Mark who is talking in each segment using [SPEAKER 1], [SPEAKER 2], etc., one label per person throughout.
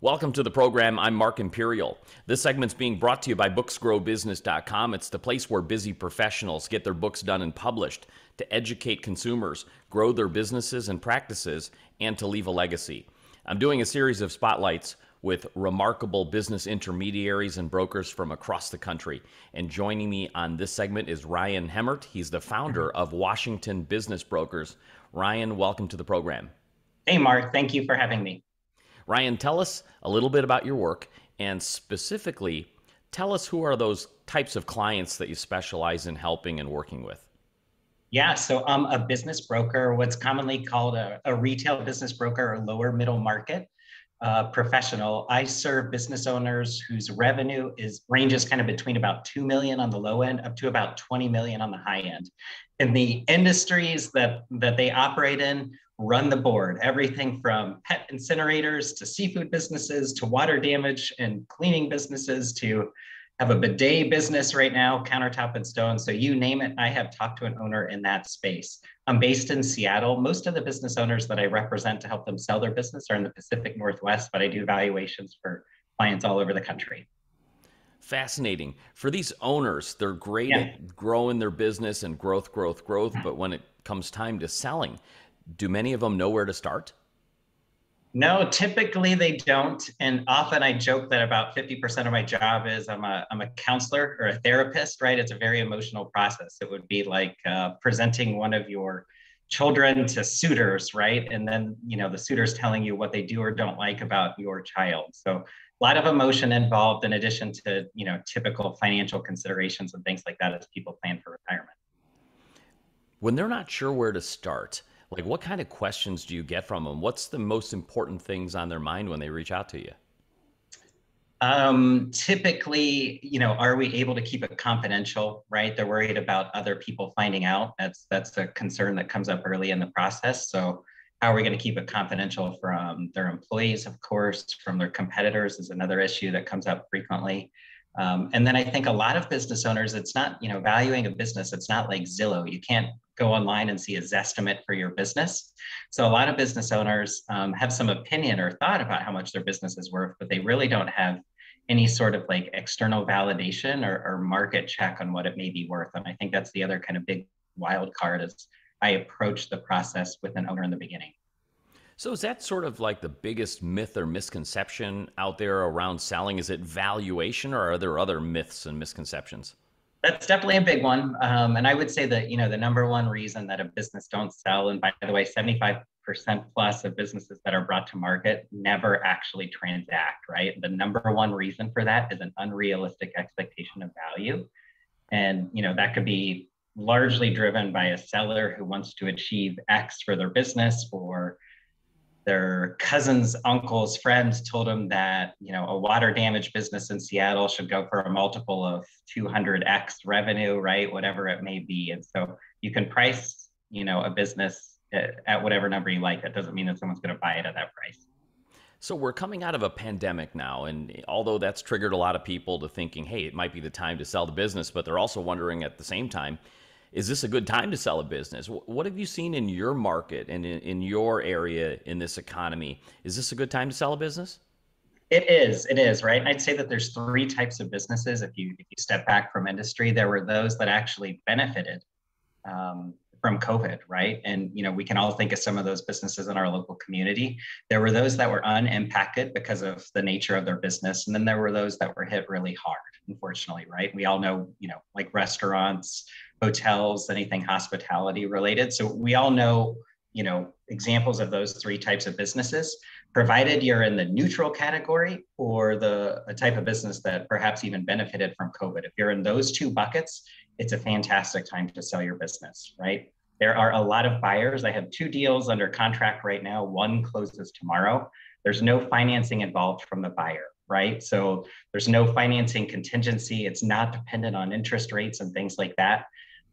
[SPEAKER 1] Welcome to the program. I'm Mark Imperial. This segment's being brought to you by booksgrowbusiness.com. It's the place where busy professionals get their books done and published to educate consumers, grow their businesses and practices, and to leave a legacy. I'm doing a series of spotlights with remarkable business intermediaries and brokers from across the country. And joining me on this segment is Ryan Hemmert. He's the founder of Washington Business Brokers. Ryan, welcome to the program.
[SPEAKER 2] Hey, Mark. Thank you for having me.
[SPEAKER 1] Ryan, tell us a little bit about your work, and specifically, tell us who are those types of clients that you specialize in helping and working with.
[SPEAKER 2] Yeah, so I'm a business broker, what's commonly called a retail business broker or lower middle market professional. I serve business owners whose revenue ranges kind of between about 2 million on the low end up to about 20 million on the high end. In the industries that they operate in, run the board, everything from pet incinerators to seafood businesses to water damage and cleaning businesses to have a bidet business right now, countertop and stone. So you name it, I have talked to an owner in that space. I'm based in Seattle. Most of the business owners that I represent to help them sell their business are in the Pacific Northwest, but I do valuations for clients all over the country.
[SPEAKER 1] Fascinating. For these owners, they're great at growing their business and growth, but when it comes time to selling, do many of them know where to start?
[SPEAKER 2] No, typically they don't. And often I joke that about 50% of my job is I'm a counselor or a therapist, right? It's a very emotional process. It would be like presenting one of your children to suitors, right? And then, the suitors telling you what they do or don't like about your child. So a lot of emotion involved in addition to, typical financial considerations and things like that as people plan for retirement.
[SPEAKER 1] When they're not sure where to start, like what kind of questions do you get from them? What's the most important things on their mind when they reach out to you?
[SPEAKER 2] Typically, are we able to keep it confidential, right? They're worried about other people finding out. That's a concern that comes up early in the process. So how are we going to keep it confidential from their employees, of course, from their competitors is another issue that comes up frequently. And then I think a lot of business owners, it's not, valuing a business, it's not like Zillow. You can't go online and see a Zestimate for your business. So a lot of business owners have some opinion or thought about how much their business is worth, but they really don't have any sort of like external validation or market check on what it may be worth. And I think that's the other kind of big wild card as I approach the process with an owner in the beginning.
[SPEAKER 1] So is that sort of like the biggest myth or misconception out there around selling? Is it valuation, or are there other myths and misconceptions?
[SPEAKER 2] That's definitely a big one. And I would say that, the number one reason that a business don't sell, and by the way, 75% plus of businesses that are brought to market never actually transact, right? The number one reason for that is an unrealistic expectation of value. And, that could be largely driven by a seller who wants to achieve X for their business, or their cousins, uncles, friends told them that, a water damage business in Seattle should go for a multiple of 200x revenue, right? Whatever it may be. And so you can price, a business at whatever number you like. That doesn't mean that someone's going to buy it at that price.
[SPEAKER 1] So we're coming out of a pandemic now, and although that's triggered a lot of people to thinking, hey, it might be the time to sell the business, but they're also wondering at the same time, is this a good time to sell a business? What have you seen in your market and in your area in this economy? Is this a good time to sell a business?
[SPEAKER 2] It is, right? And I'd say that there's three types of businesses. If you step back from industry, there were those that actually benefited from COVID, right? And, we can all think of some of those businesses in our local community. There were those that were unimpacted because of the nature of their business. And then there were those that were hit really hard, unfortunately, right? We all know, like restaurants, hotels, anything hospitality related. So we all know, examples of those three types of businesses, provided you're in the neutral category or a type of business that perhaps even benefited from COVID. If you're in those two buckets, it's a fantastic time to sell your business, right? There are a lot of buyers. I have 2 deals under contract right now. One closes tomorrow. There's no financing involved from the buyer, right? So there's no financing contingency. It's not dependent on interest rates and things like that.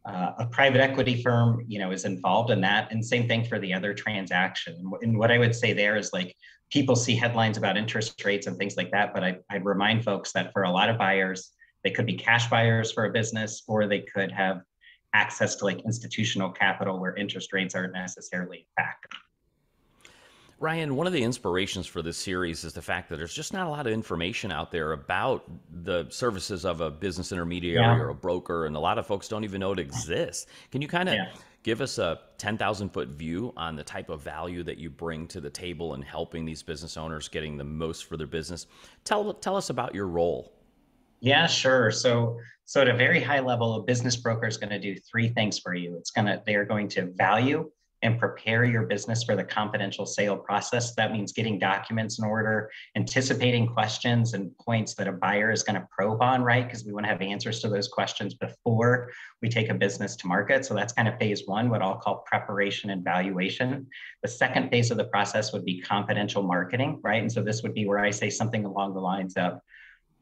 [SPEAKER 2] A private equity firm, is involved in that. And same thing for the other transaction. And what I would say there is like, people see headlines about interest rates and things like that. But I'd remind folks that for a lot of buyers, they could be cash buyers for a business, or they could have access to like institutional capital where interest rates aren't necessarily a factor.
[SPEAKER 1] Ryan, one of the inspirations for this series is the fact that there's just not a lot of information out there about the services of a business intermediary or
[SPEAKER 2] Yeah.
[SPEAKER 1] a broker, and a lot of folks don't even know it exists. Can you kind of
[SPEAKER 2] Yeah.
[SPEAKER 1] give us a 10,000-foot view on the type of value that you bring to the table in helping these business owners getting the most for their business? Tell us about your role.
[SPEAKER 2] Yeah, sure. So at a very high level, a business broker is going to do three things for you. They are going to value and prepare your business for the confidential sale process. That means getting documents in order, anticipating questions and points that a buyer is going to probe on, right? Because we want to have answers to those questions before we take a business to market. So that's kind of phase one, what I'll call preparation and valuation. The second phase of the process would be confidential marketing, right? And so this would be where I say something along the lines of,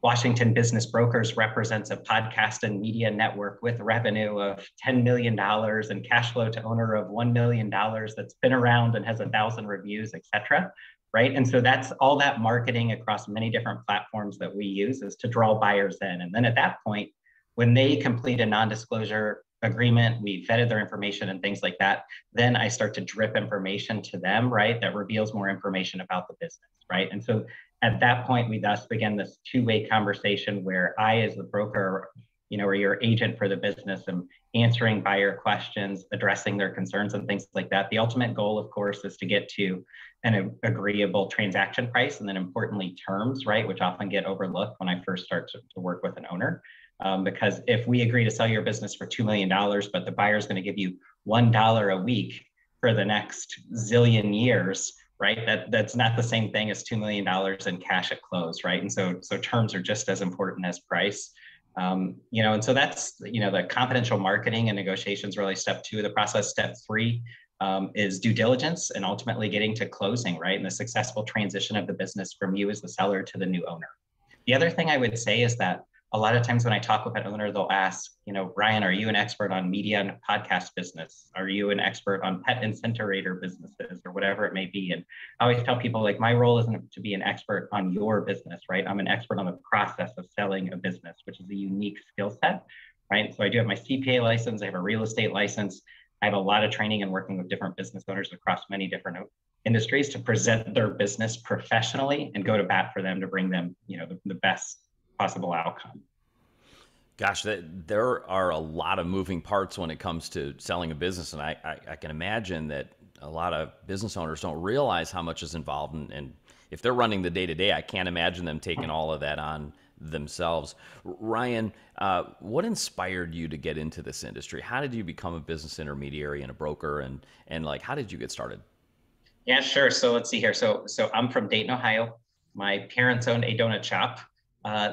[SPEAKER 2] Washington Business Brokers represents a podcast and media network with revenue of $10 million and cash flow to owner of $1 million that's been around and has 1,000 reviews, et cetera. Right. And so that's all that marketing across many different platforms that we use is to draw buyers in. And then at that point, when they complete a non-disclosure agreement, we vetted their information and things like that, then I start to drip information to them, right? That reveals more information about the business, right? And so at that point, we thus begin this two-way conversation where I, as the broker, or your agent for the business, am answering buyer questions, addressing their concerns and things like that. The ultimate goal, of course, is to get to an agreeable transaction price, and then importantly, terms, right? Which often get overlooked when I first start to work with an owner. Because if we agree to sell your business for $2 million, but the buyer is going to give you $1 a week for the next zillion years, right? That's not the same thing as $2 million in cash at close, right? And so terms are just as important as price. And so that's, the confidential marketing and negotiations really step two of the process. Step three is due diligence and ultimately getting to closing, right? And the successful transition of the business from you as the seller to the new owner. The other thing I would say is that a lot of times when I talk with an owner, they'll ask, Ryan, are you an expert on media and podcast business? Are you an expert on pet incinerator businesses or whatever it may be? And I always tell people, like, my role isn't to be an expert on your business, right? I'm an expert on the process of selling a business, which is a unique skill set, right? So I do have my CPA license. I have a real estate license. I have a lot of training and working with different business owners across many different industries to present their business professionally and go to bat for them to bring them, the best possible outcome.
[SPEAKER 1] Gosh, there are a lot of moving parts when it comes to selling a business, and I can imagine that a lot of business owners don't realize how much is involved, and if they're running the day-to-day, I can't imagine them taking all of that on themselves. Ryan, what inspired you to get into this industry? How did you become a business intermediary and a broker, and like, how did you get started?
[SPEAKER 2] Yeah, sure. So let's see here. So I'm from Dayton, Ohio. My parents owned a donut shop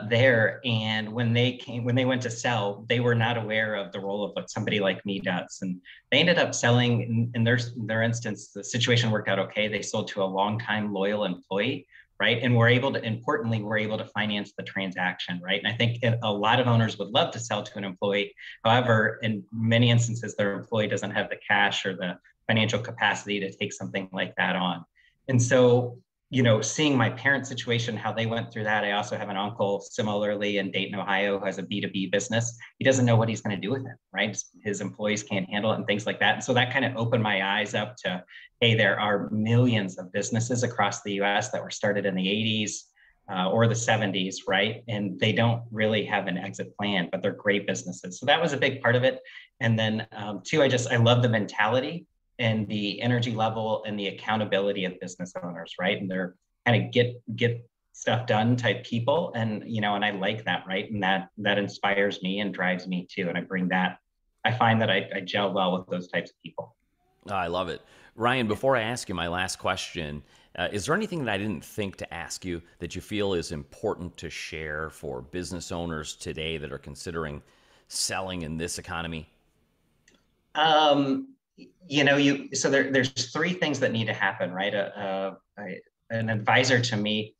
[SPEAKER 2] there, and when they went to sell, they were not aware of the role of what somebody like me does, and they ended up selling. In their instance, the situation worked out okay. They sold to a longtime loyal employee, right? And importantly, we're able to finance the transaction, right? And I think a lot of owners would love to sell to an employee. However, in many instances, their employee doesn't have the cash or the financial capacity to take something like that on. And so, seeing my parents' situation, how they went through that. I also have an uncle similarly in Dayton, Ohio, who has a B2B business. He doesn't know what he's going to do with it, right? His employees can't handle it and things like that. And so that kind of opened my eyes up to, hey, there are millions of businesses across the US that were started in the 80s or the 70s, right? And they don't really have an exit plan, but they're great businesses. So that was a big part of it. And then two, I love the mentality and the energy level and the accountability of business owners, right? And they're kind of get stuff done type people. And, and I like that, right? And that inspires me and drives me too. And I find that I gel well with those types of people.
[SPEAKER 1] Oh, I love it. Ryan, before I ask you my last question, is there anything that I didn't think to ask you that you feel is important to share for business owners today that are considering selling in this economy?
[SPEAKER 2] There's three things that need to happen, right? An advisor to me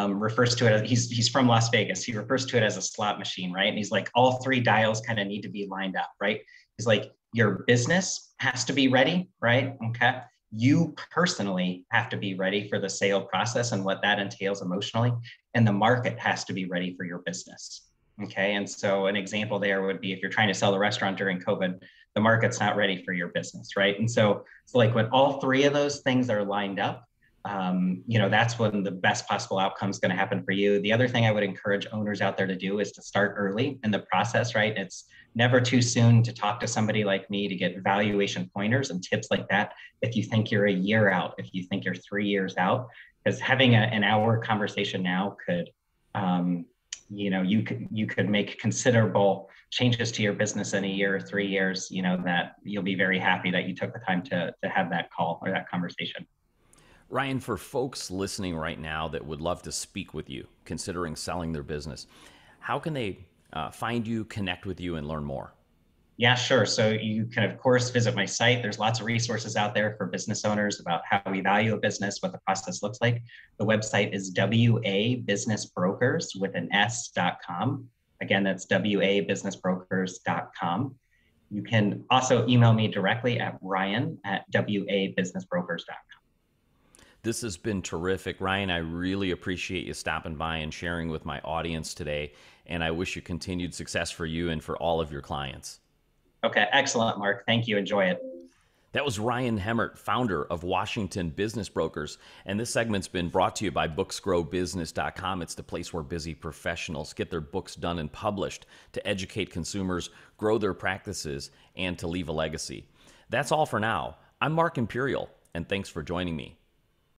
[SPEAKER 2] refers to it. He's from Las Vegas. He refers to it as a slot machine, right? And he's like, all three dials kind of need to be lined up, right? He's like, your business has to be ready, right? Okay. You personally have to be ready for the sale process and what that entails emotionally, and the market has to be ready for your business. Okay. And so an example there would be if you're trying to sell a restaurant during COVID, the market's not ready for your business, right? And so like when all three of those things are lined up, that's when the best possible outcome is going to happen for you. The other thing I would encourage owners out there to do is to start early in the process, right? It's never too soon to talk to somebody like me to get valuation pointers and tips like that. If you think you're a year out, if you think you're 3 years out, because having an hour conversation now could, you could make considerable changes to your business in a year or 3 years. That you'll be very happy that you took the time to have that call or that conversation.
[SPEAKER 1] Ryan, for folks listening right now that would love to speak with you, considering selling their business, how can they find you, connect with you, and learn more?
[SPEAKER 2] Yeah, sure. So you can, of course, visit my site. There's lots of resources out there for business owners about how we value a business, what the process looks like. The website is wabusinessbrokers with an S.com. Again, that's wabusinessbrokers.com. You can also email me directly at ryan@wabusinessbrokers.com.
[SPEAKER 1] This has been terrific. Ryan, I really appreciate you stopping by and sharing with my audience today. And I wish you continued success for you and for all of your clients.
[SPEAKER 2] Okay, excellent, Mark. Thank you. Enjoy it.
[SPEAKER 1] That was Ryan Hemmert, founder of Washington Business Brokers. And this segment's been brought to you by booksgrowbusiness.com. It's the place where busy professionals get their books done and published to educate consumers, grow their practices, and to leave a legacy. That's all for now. I'm Mark Imperial, and thanks for joining me.